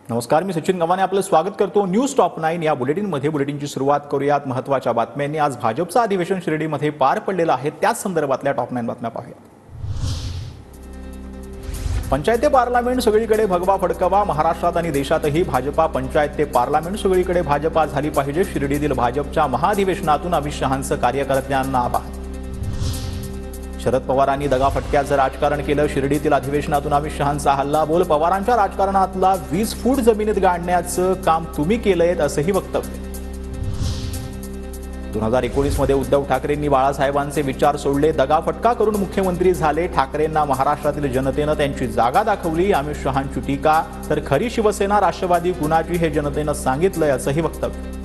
नमस्कार, मी सचिन गव्हाणे आपलं स्वागत करतो न्यूज टॉप 9 या बुलेटिनमध्ये। बुलेटिनची सुरुवात करूयात महत्त्वाच्या बातम्यांनी। आज भाजपचं अधिवेशन शिर्डीमध्ये पार पडलेलं आहे, त्याच संदर्भातल्या टॉप 9 बातम्या पाहूया। पंचायत ते पार्लमेंट सगळीकडे भगवा फडकवा। महाराष्ट्रात आणि देशातही भाजपा पंचायत ते पार्लमेंट सगळीकडे भाजपा झाली पाहिजे। शिर्डीतील भाजपच्या महाधिवेशनातून अमित शहांचं कार्यकर्त्यांना आवाहन। शरद पवारांनी दगाफटक्याचं राजकारण केलं। शिर्डीतील अधिवेशनातून अमित शहांचा हल्लाबोल। पवारांच्या राजकारणातला 20 फूट जमिनीत गाडण्याचं काम तुम्ही केलंय असंही वक्तव्य। 2019 मध्ये उद्धव ठाकरेंनी बाळासाहेबांचे विचार सोडले, दगाफटका करून मुख्यमंत्री झाले। ठाकरेंना महाराष्ट्रातील जनतेनं त्यांची जागा दाखवली। अमित शहांची टीका, तर खरी शिवसेना राष्ट्रवादी कुणाची हे जनतेनं सांगितलंय असंही वक्तव्य।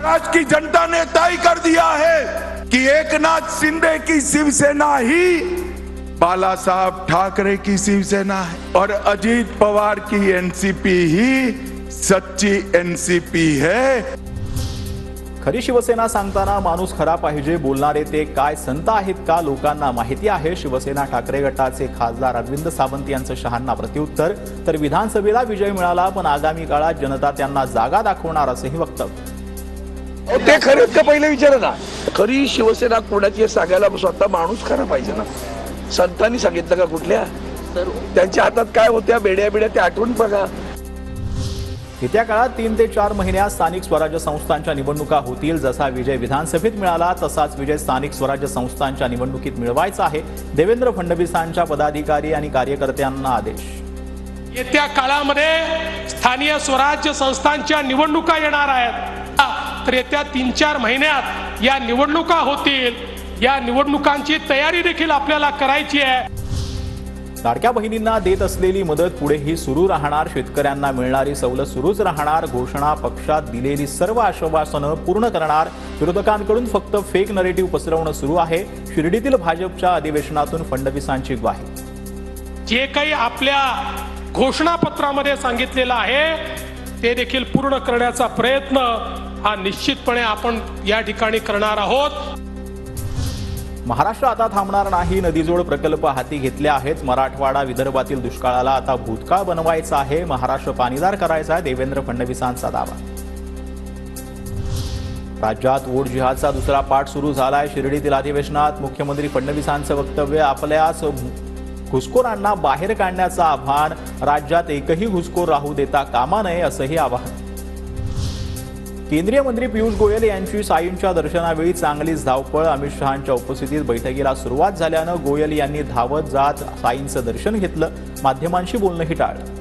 राज्य की जनता ने तय कर दिया है कि एकनाथ शिंदे की शिवसेना ही बाला साहब ठाकरे की शिवसेना है और अजीत पवार की एनसीपी ही सच्ची एनसीपी है। खरी शिवसेना सांगताना माणूस खरा पाहिजे, बोलणारे ते काय संत आहेत का लोकांना माहिती आहे। शिवसेना ठाकरे गटाचे खासदार अरविंद सावंत यांचं शहांना प्रत्युत्तर, तर विधानसभेला विजय मिळाला पण आगामी काळात जनता त्यांना जागा दाखवणार असंही वक्तव्य। ते खरेच का पहिले विचारा ना, खरी शिवसेना कोणाची सांगायला स्वतः माणूस खरा पाहिजे ना। संतांनी सांगितलं का कुठल्या? त्यांच्या हातात काय होत्या बेड्या ते आठवून बघा। येत्या काळात 3 ते 4 महिन्यात स्थानिक स्वराज्य संस्थांच्या निवडणुका होतील। जसा विजय विधानसभेत मिळाला तसाच विजय स्थानिक स्वराज्य संस्थांच्या निवडणुकीत मिळवायचा आहे। देवेंद्र फडणवीसांच्या पदाधिकारी आणि कार्यकर्त्यांना आदेश। येत्या काळामध्ये स्थानिक स्वराज्य संस्थांच्या निवडणुका येणार आहेत, तर येत्या 3-4 महिन्यात या निवडणुका होतील। या निवडणुकांची तयारी देखील आपल्याला करायची आहे। लाडक्या बहिणींना देत असलेली मदत पुढेही सुरू राहणार। शेतकऱ्यांना मिळणारी सवलत सुरूच राहणार। घोषणा पक्षात दिलेली सर्व आश्वासनं पूर्ण करणार। विरोधकांकडून फक्त फेक नरेटिव्ह पसरवणं सुरू आहे। शिर्डीतील भाजपच्या अधिवेशनातून फडणवीसांची ग्वाही। जे काही आपल्या घोषणापत्रामध्ये सांगितलेलं आहे ते देखील पूर्ण करण्याचा प्रयत्न हा निश्चितपणे आपण या ठिकाणी करणार आहोत। महाराष्ट्र आता थांबणार नाही। नदीजोड प्रकल्प हाती घेतले आहेत। मराठवाडा विदर्भातील दुष्काळाला आता भूतकाळ बनवायचा आहे। महाराष्ट्र पाणीदार करायचा आहे, देवेंद्र फडणवीसांचा दावा। राज्यात वोट जिहादचा दुसरा पाठ सुरू झालाय। शिर्डीतील अधिवेशनात मुख्यमंत्री फडणवीसांचं वक्तव्य। आपल्याच घुसखोरांना बाहेर काढण्याचं आव्हान। राज्यात एकही घुसखोर राहू देता कामा नये असंही आवाहन। केंद्रीय मंत्री पियुष गोयल यांची साईंच्या दर्शनावेळी चांगलीच धावपळ। अमित शहांच्या उपस्थितीत बैठकीला सुरुवात झाल्यानं गोयल यांनी धावत जात साईंचं दर्शन घेतलं। माध्यमांशी बोलणंही टाळलं।